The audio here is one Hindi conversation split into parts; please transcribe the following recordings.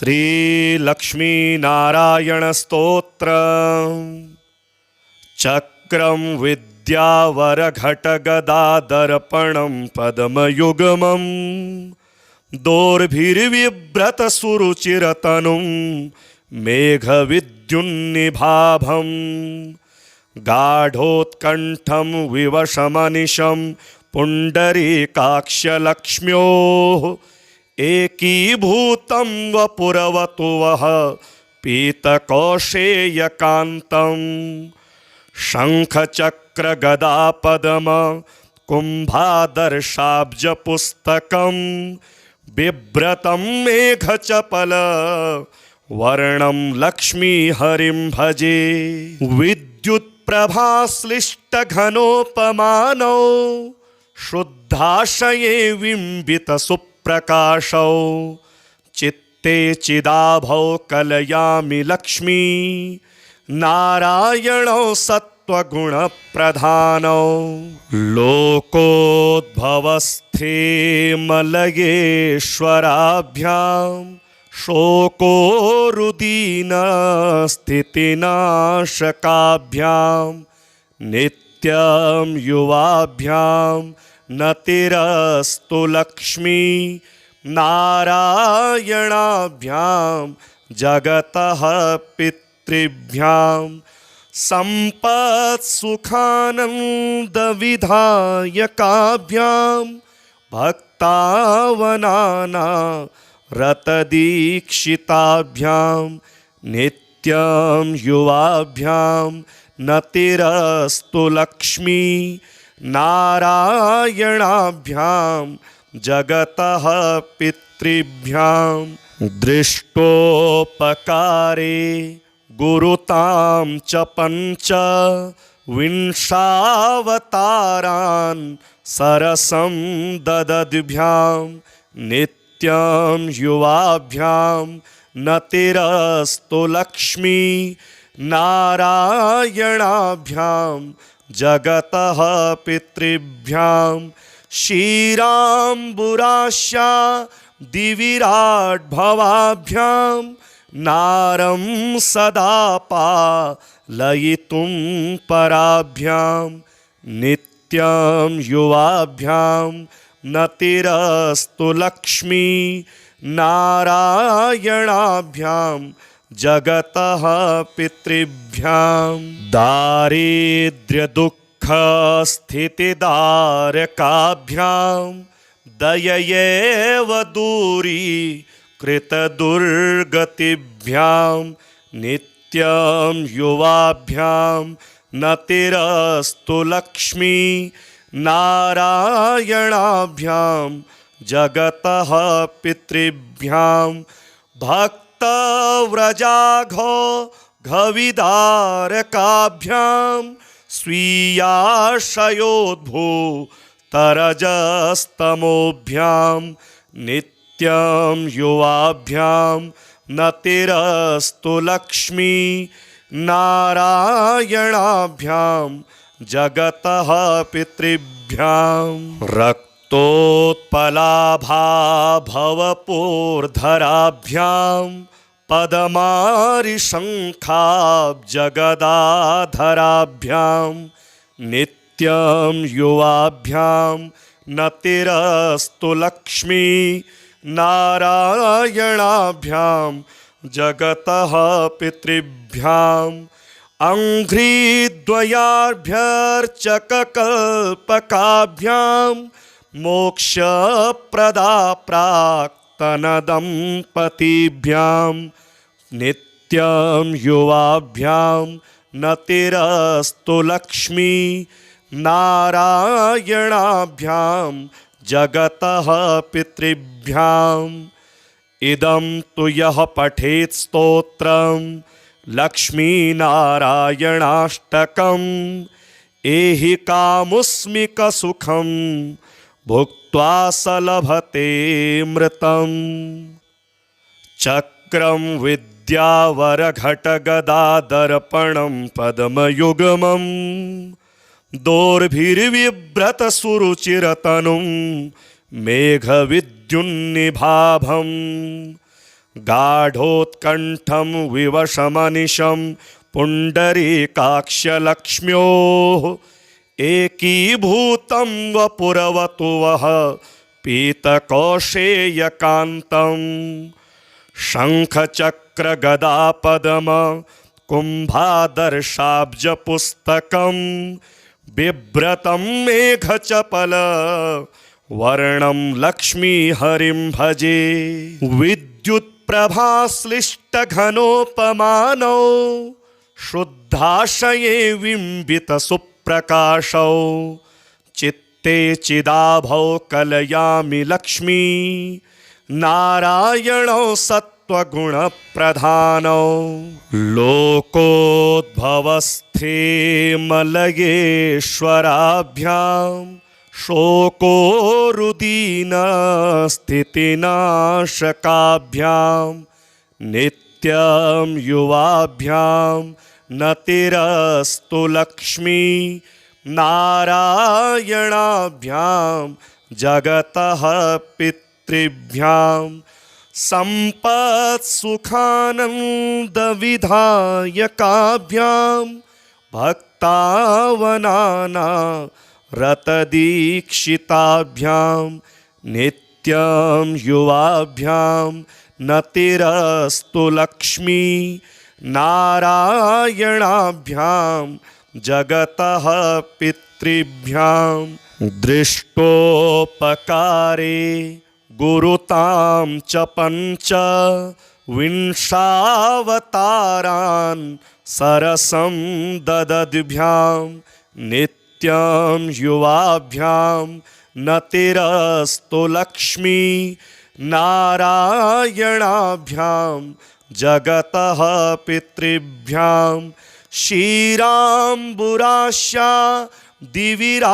श्रीलक्ष्मीनारायणस्तोत्र चक्रं विद्यावरघटगदादर्पणं पद्मयुग्मं दोर्भिर्विव्रतसुरुचिरतनुं मेघविद्युन्निभाभं गाढोत्कण्ठं विवशमनिशं पुण्डरीकाक्षलक्ष्म्योः एकीभूतं वपुरवतु वः पीतकौशेयकान्तं शङ्खचक्रगदापद्म कुम्भादर्शाब्जपुस्तकं बिभ्रतं मेघचपल वर्णं लक्ष्मीहरिं भजे। विद्युत्प्रभाश्लिष्टघनोपमानौ शुद्धाशये बिम्बितसुप्रकाशौ चित्ते चिदाभौ कलयामि लक्ष्मी नारायणौ सत्त्वगुणप्रधानौ लोकोद्भवस्थे मलयेश्वराभ्यां शोकोरुदीनस्थितिनाशकाभ्यां नित्यं युवाभ्यां नतिरस्तु लक्ष्मी नारायणाभ्यां जगतः पितृभ्यां सम्पत्सुखानन्दविधायकाभ्यां भक्तावनाना रतदीक्षिताभ्यां नित्यं युवाभ्यां नतिरस्तु लक्ष्मी नारायणाभ्यां जगतः पितृभ्यां दृष्टोपकारे गुरुतां च पञ्च विंशावतारान् सरसं ददद्भ्यां नित्यं युवाभ्यां नतिरस्तु लक्ष्मी नारायणाभ्यां जगतः पितृभ्यां क्षीराम्बुरास्या दिविराट्भवाभ्यां नारं सदा पालयितुं पराभ्यां नित्यं युवाभ्यां नतिरस्तु लक्ष्मी नारायणाभ्यां जगतः पितृभ्यां दारिद्र्यदुःखस्थितिदारकाभ्यां दययैव दूरीकृतदुर्गतिभ्यां नित्यं युवाभ्यां नतिरस्तु लक्ष्मी नारायणाभ्यां जगतः पितृभ्यां भक्तव्रजाघो घविदारकाभ्यां स्वीयाशयोद्भूतरजस्तमोभ्यां नित्यं युवाभ्यां नतिरस्तु लक्ष्मी नारायणाभ्यां जगतः पितृभ्यां रक्तोत्पलाभाभवपूर्धराभ्यां पद्मारिशङ्खाब्जगदाधराभ्यां नित्यं युवाभ्यां नतिरस्तु लक्ष्मी नारायणाभ्यां जगतः पितृभ्यां अङ्घ्रिद्वयाभ्यर्चककल्पकाभ्यां मोक्षप्रदा प्राक्तनदम्पतिभ्यां नित्यं युवाभ्यां नतिरस्तु लक्ष्मी नारायणाभ्यां जगतः पितृभ्यां इदं तु यः पठेत् स्तोत्रं लक्ष्मीनारायणाष्टकम् एहि कामुस्मिकसुखं भुक्त्वा स लभते मृतम् चक्रं विद्यावरघटगदादर्पणं पद्मयुग्मं दोर्भिर्विव्रतसुरुचिरतनुं मेघविद्युन्निभाभं गाढोत्कण्ठं विवशमनिशं पुण्डरीकाक्षलक्ष्म्योः एकीभूतं वपुरवतु वः पीतकौशेयकान्तं शङ्खचक्रगदापद्म कुम्भादर्शाब्जपुस्तकं बिभ्रतं मेघचपल वर्णं लक्ष्मीहरिं भजे। विद्युत्प्रभाश्लिष्टघनोपमानौ शुद्धाशये बिम्बितसुप्रकाशौ चित्ते चिदाभौ कलयामि लक्ष्मी नारायणौ सत्त्वगुणप्रधानौ लोकोद्भवस्थे मलयेश्वराभ्यां शोकोरुदीनस्थितिनाशकाभ्यां नित्यं युवाभ्यां नतिरस्तु लक्ष्मी नारायणाभ्यां जगतः पितृभ्यां सम्पत्सुखानन्दविधायकाभ्यां भक्तावनाना रतदीक्षिताभ्यां नित्यं युवाभ्यां नतिरस्तु लक्ष्मी नारायणाभ्यां जगतः पितृभ्यां दृष्टोपकारे गुरुतां च पञ्च विंशावतारान् सरसं ददद्भ्यां नित्यं युवाभ्यां नतिरस्तु लक्ष्मी नारायणाभ्यां जगतः पितृभ्यां क्षीराम्बुरास्या दिविराट्भवाभ्यां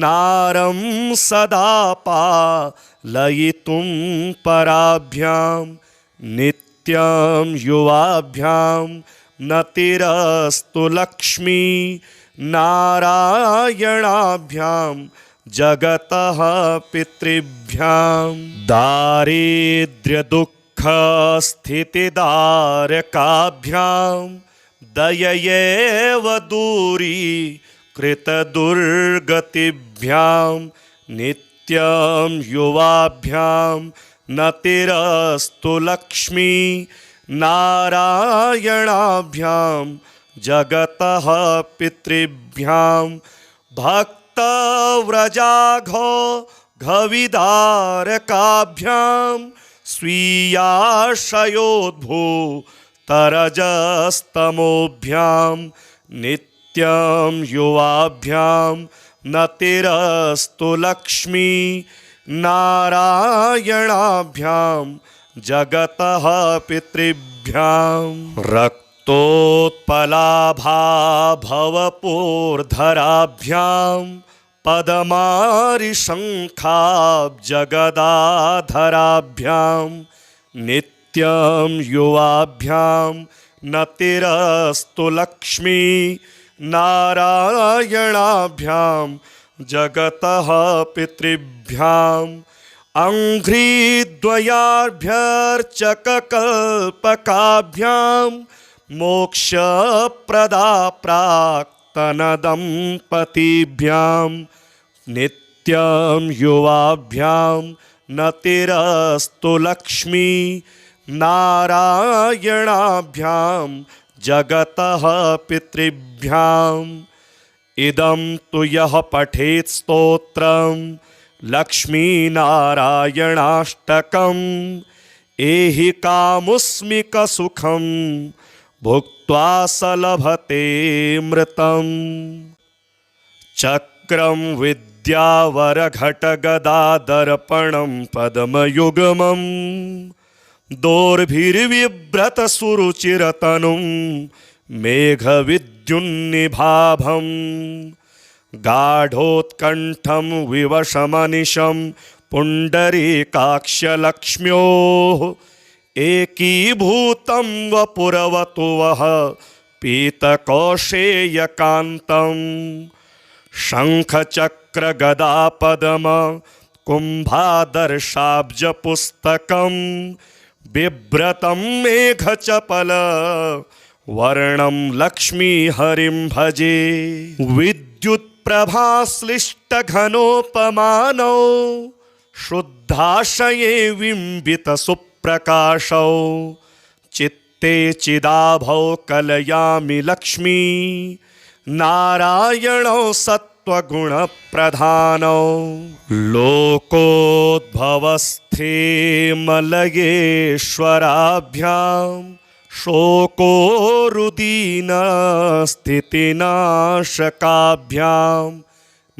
नारं सदा पालयितुं पराभ्यां नित्यं युवाभ्यां नतिरस्तु लक्ष्मी नारायणाभ्यां जगतः पितृभ्यां दारिद्र्यदुःखस्थितिदारकाभ्यां दययैव दूरीकृतदुर्गतिभ्यां नित्यं युवाभ्यां नतिरस्तु लक्ष्मी नारायणाभ्यां जगतः पितृभ्यां भक्तव्रजाघो घविदारकाभ्यां स्वीयाशयोद्भूतरजस्तमोभ्यां नित्यं युवाभ्यां नतिरस्तु लक्ष्मी नारायणाभ्यां जगतः पितृभ्यां रक्तोत्पलाभाभवपूर्धराभ्यां पदमारिशङ्खाब्जगदाधराभ्यां नित्यं युवाभ्यां नतिरस्तु लक्ष्मी नारायणाभ्यां जगतः पितृभ्यां अङ्घ्रिद्वयाभ्यर्चककल्पकाभ्यां मोक्षप्रदा प्राक्तनदम्पतिभ्यां नित्यं युवाभ्यां नतिरस्तु लक्ष्मी नारायणाभ्यां जगतः पितृभ्याम् इदं तु यः पठेत् स्तोत्रं लक्ष्मीनारायणाष्टकम् एहि कामुस्मिकसुखं भुक्त्वा स लभते मृतम् चक्रं विद्यावरघटगदादर्पणं पद्मयुग्मं दोर्भिर्बिभ्रतसुरुचिरतनुं मेघविद्युन्निभाभं गाढोत्कण्ठं विवशमनिशं पुण्डरीकाक्षलक्ष्म्योः एकीभूतं वपुरवतु वः पीतकौशेयकान्तं शङ्खचक्रगदापद्म कुम्भादर्शाब्जपुस्तकं बिभ्रतं मेघचपल वर्णं लक्ष्मीहरिं भजे। विद्युत्प्रभाश्लिष्टघनोपमानौ शुद्धाशये बिम्बितसुप्रकाशौ चित्ते चिदाभौ कलयामि लक्ष्मी नारायणौ सत्त्वगुणप्रधानौ। लोकोद्भवस्थे मलयेश्वराभ्यां शोकोरुदीनस्थितिनाशकाभ्यां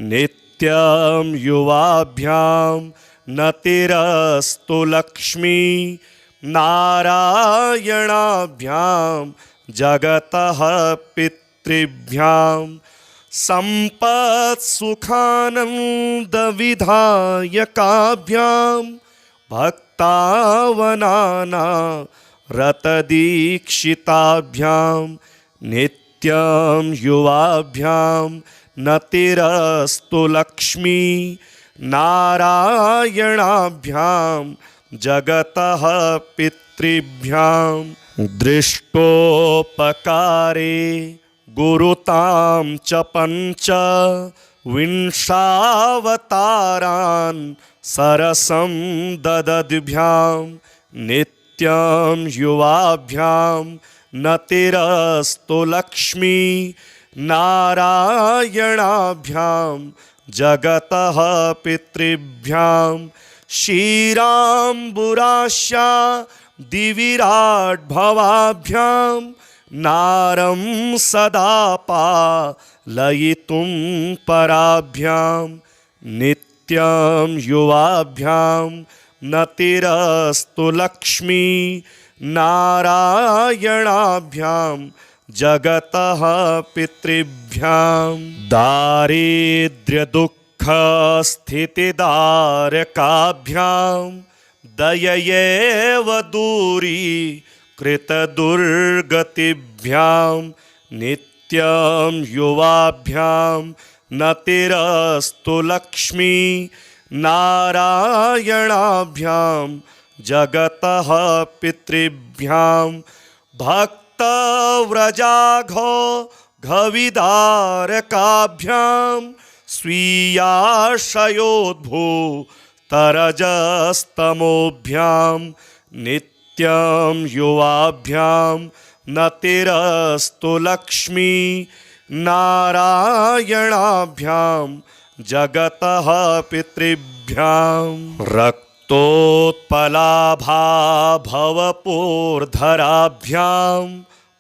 नित्यं युवाभ्यां नतिरस्तु लक्ष्मी नारायणाभ्यां जगतः पितृभ्यां सम्पत्सुखानन्दविधायकाभ्यां भक्तावनाना रतदीक्षिताभ्यां नित्यं युवाभ्यां नतिरस्तु लक्ष्मी नारायणाभ्यां जगतः पितृभ्यां दृष्टोपकारे गुरुतां च पञ्च विंशावतारान् सरसं ददद्भ्यां नित्यं युवाभ्यां नतिरस्तु लक्ष्मी नारायणाभ्यां जगतः पितृभ्यां क्षीराम्बुरास्या दिविराट्भवाभ्यां नारं सदा पालयितुं पराभ्यां नित्यं युवाभ्यां नतिरस्तु लक्ष्मी नारायणाभ्यां जगतः पितृभ्यां दारिद्र्यदुःखस्थितिदारकाभ्यां दययैव दूरी कृतदुर्गतिभ्यां नित्यं युवाभ्यां नतिरस्तु लक्ष्मी नारायणाभ्यां जगतः पितृभ्यां भक्तव्रजाघो घविदारकाभ्यां स्वीयाशयोद्भूतरजस्तमोभ्यां नित्यं युवाभ्यां नतिरस्तु लक्ष्मी नारायणाभ्यां जगतः पितृभ्यां रक्तोत्पलाभाभवपूर्धराभ्यां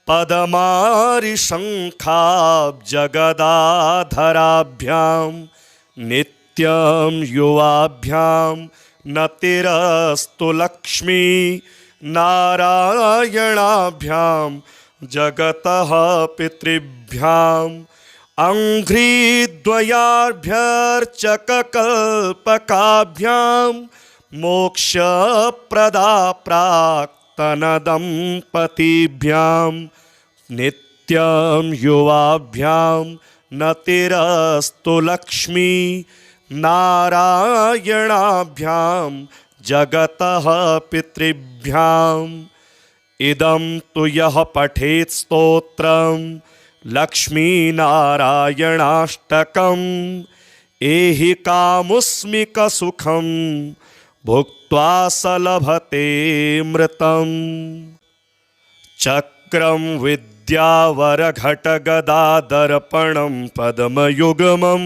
पदमारिशङ्खाब्जगदाधराभ्यां नित्यं युवाभ्यां नतिरस्तु लक्ष्मी नारायणाभ्यां जगतः पितृभ्यां अङ्घ्रिद्वयाभ्यर्चककल्पकाभ्यां मोक्षप्रदा प्राक्तनदम्पतिभ्यां नित्यं युवाभ्यां नतिरस्तु लक्ष्मी नारायणाभ्यां जगतः पितृभ्याम् इदं तु यः पठेत् स्तोत्रं लक्ष्मीनारायणाष्टकम् एहि कामुस्मिकसुखं भुक्त्वा स लभते मृतम्। चक्रं विद्यावरघटगदादर्पणं पद्मयुग्मं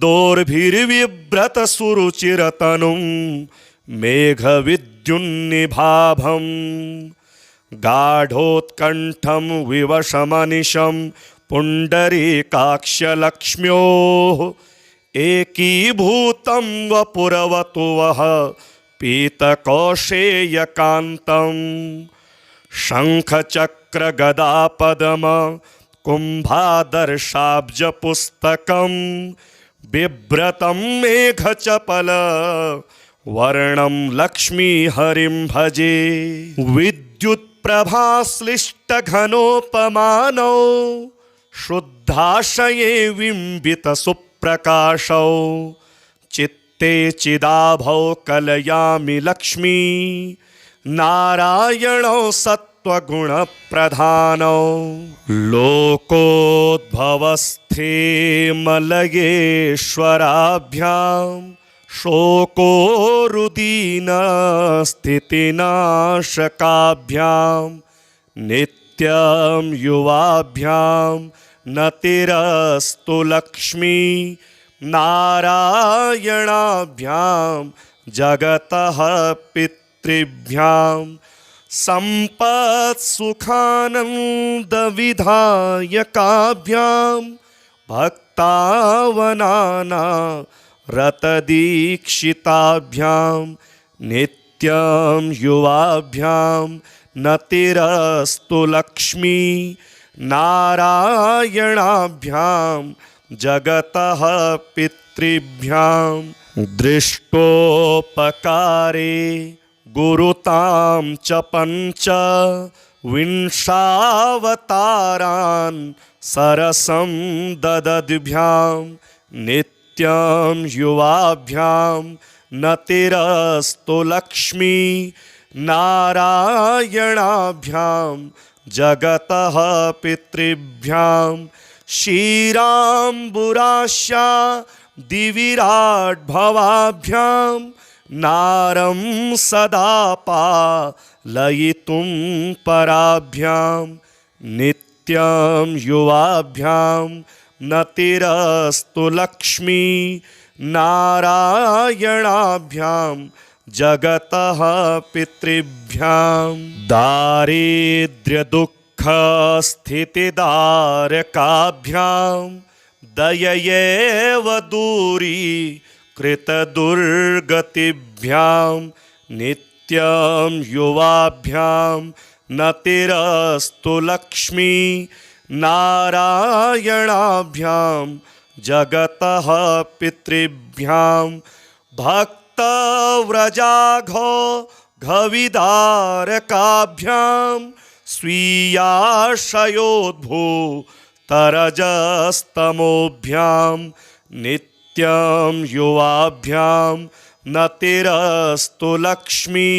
दोर्भिर्बिभ्रतसुरुचिरतनुं मेघविद्युन्निभाभं गाढोत्कण्ठं विवशमनिशं पुण्डरीकाक्षलक्ष्म्योः एकीभूतं वपुरवतु वः पीतकौशेयकान्तं शङ्खचक्रगदापद्म कुम्भादर्शाब्जपुस्तकं बिभ्रतं मेघचपल वर्णं लक्ष्मीहरिं भजे। विद्युत्प्रभाश्लिष्टघनोपमानौ शुद्धाशये बिम्बितसुप्रकाशौ चित्ते चित्ते चिदाभौ कलयामि लक्ष्मी नारायणौ सत्त्वगुणप्रधानौ लोकोद्भवस्थे मलयेश्वराभ्यां शोकोरुदीनस्थितिनाशकाभ्यां नित्यं युवाभ्यां नतिरस्तु लक्ष्मी नारायणाभ्यां जगतः पितृभ्यां सम्पत्सुखानन्दविधायकाभ्यां भक्तावनाना रतदीक्षिताभ्यां नित्यं युवाभ्यां नतिरस्तु लक्ष्मी नारायणाभ्यां जगतः पितृभ्यां दृष्टोपकारे गुरुतां च पञ्च विंशावतारान् सरसं ददद्भ्यां नित्यं युवाभ्यां नतिरस्तु लक्ष्मी नारायणाभ्यां जगतः पितृभ्यां क्षीराम्बुरास्या दिविराट्भवाभ्यां नारं सदा पालयितुं पराभ्यां नित्यं युवाभ्यां नतिरस्तु लक्ष्मी नारायणाभ्यां जगतः पितृभ्यां दारिद्र्यदुःखस्थितिदारकाभ्यां दययैव दूरीकृतदुर्गतिभ्यां नित्यं युवाभ्यां नतिरस्तु लक्ष्मी नारायणाभ्यां जगतः पितृभ्यां भक्तव्रजाघो घविदारकाभ्यां स्वीयाशयोद्भूतरजस्तमोभ्यां नित्यं युवाभ्यां नतिरस्तु लक्ष्मी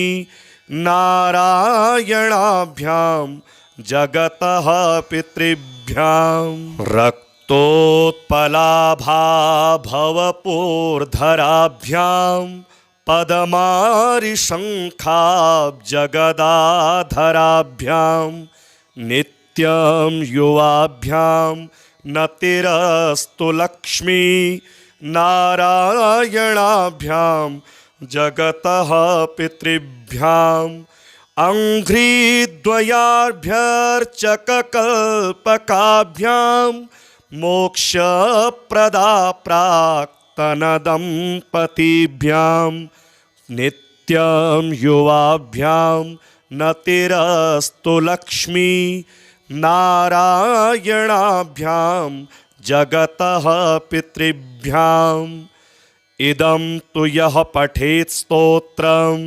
नारायणाभ्यां जगतः पितृभ्यां रक्तोत्पलाभाभवपूर्धराभ्यां पदमारिशङ्खाब्जगदाधराभ्यां नित्यं युवाभ्यां नतिरस्तु लक्ष्मी नारायणाभ्यां जगतः पितृभ्यां अङ्घ्रिद्वयाभ्यर्चककल्पकाभ्यां मोक्षप्रदा प्राक्तनदम्पतिभ्यां नित्यं युवाभ्यां नतिरस्तु लक्ष्मी नारायणाभ्यां जगतः पितृभ्याम् इदं तु यः पठेत् स्तोत्रं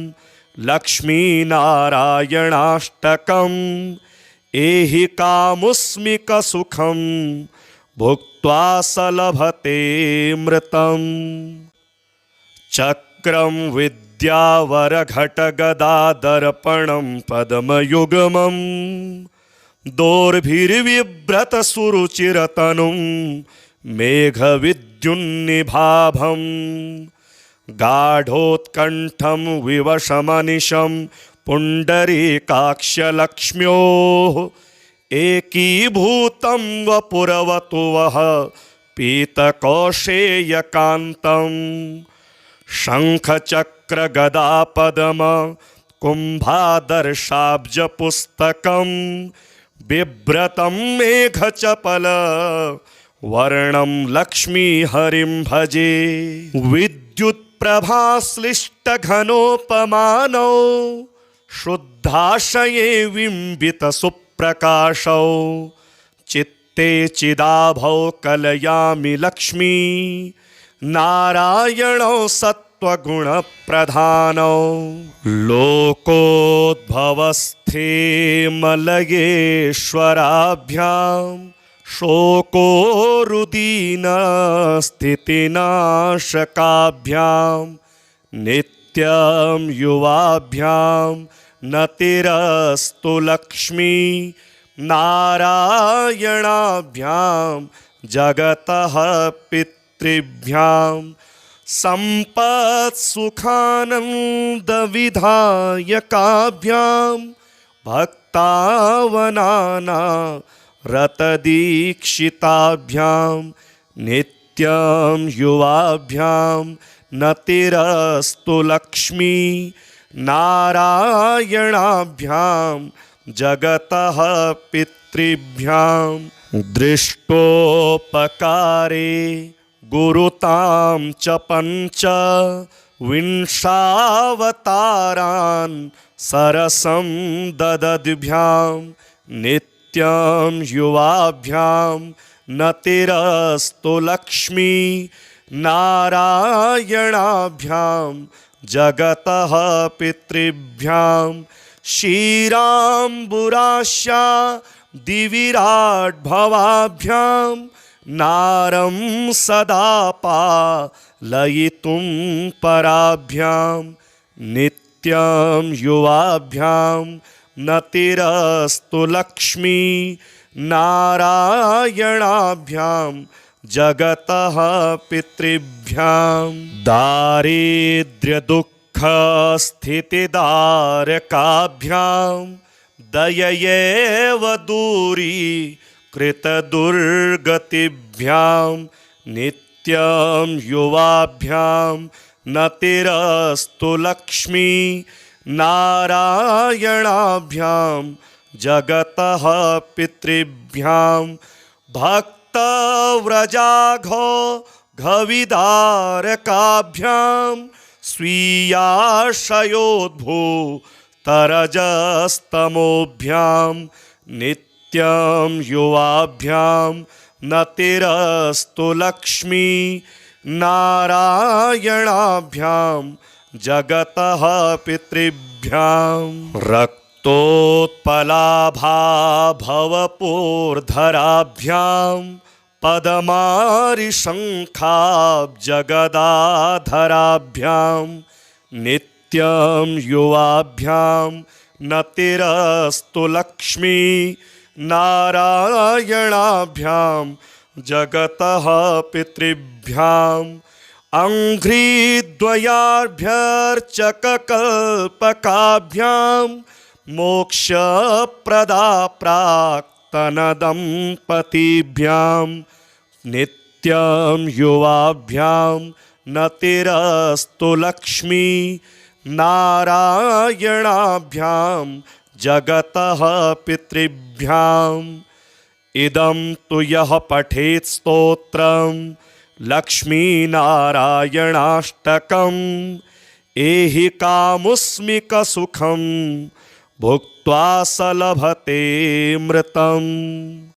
लक्ष्मीनारायणाष्टकम् एहि कामुस्मिकसुखं भुक्त्वा स लभते मृतम् चक्रं विद्यावरघटगदादर्पणं पद्मयुग्मं दोर्भिर्विव्रतसुरुचिरतनुं मेघविद्युन्निभाभं गाढोत्कण्ठं विवशमनिशं पुण्डरीकाक्षलक्ष्म्योः एकीभूतं वपुरवतु वः पीतकौशेयकान्तं शङ्खचक्रगदापद्म कुम्भादर्शाब्जपुस्तकं बिभ्रतं मेघचपल वर्णं लक्ष्मीहरिं भजे विद्युत्प्रभाश्लिष्टघनोपमानौ शुद्धाशये बिम्बितसुप्रकाशौ चित्ते चिदाभौ कलयामि लक्ष्मी नारायणौ सत्त्वगुणप्रधानौ लोकोद्भवस्थे मलयेश्वराभ्यां शोकोरुदीनस्थितिनाशकाभ्यां नित्यं युवाभ्यां नतिरस्तु लक्ष्मी नारायणाभ्यां जगतः पितृभ्यां सम्पत्सुखानन्दविधायकाभ्यां भक्तावनाना रतदीक्षिताभ्यां नित्यं युवाभ्यां नतिरस्तु लक्ष्मी नारायणाभ्यां जगतः पितृभ्यां दृष्टोपकारे गुरुतां च पञ्च विंशावतारान् सरसं ददद्भ्यां नित्यं युवाभ्यां नतिरस्तु लक्ष्मी नारायणाभ्यां जगतः पितृभ्यां क्षीराम्बुरास्या दिविराट्भवाभ्यां नारं सदा पालयितुं पराभ्यां नित्यं युवाभ्यां नतिरस्तु लक्ष्मी नारायणाभ्यां जगतः पितृभ्यां दारिद्र्यदुःखस्थितिदारकाभ्यां दययैव दूरीकृतदुर्गतिभ्यां नित्यं युवाभ्यां नतिरस्तु लक्ष्मी नारायणाभ्यां जगतः पितृभ्यां भक्तव्रजाघो घविदारकाभ्यां स्वीयाशयोद्भूतरजस्तमोभ्यां नित्यं युवाभ्यां नतिरस्तु लक्ष्मी नारायणाभ्यां जगतः पितृभ्यां रक्तोत्पलाभाभवपूर्धराभ्यां पदमारिशङ्खाब्जगदाधराभ्यां नित्यं युवाभ्यां नतिरस्तु लक्ष्मी नारायणाभ्यां जगतः पितृभ्यां अङ्घ्रिद्वयाभ्यर्चककल्पकाभ्यां मोक्षप्रदा प्राक्तनदम्पतिभ्यां नित्यं युवाभ्यां नतिरस्तु लक्ष्मी नारायणाभ्यां जगतः पितृभ्याम् इदं तु यः पठेत् स्तोत्रं लक्ष्मीनारायणाष्टकम् एहि कामुस्मिकसुखं भुक्त्वा स लभते मृतम्।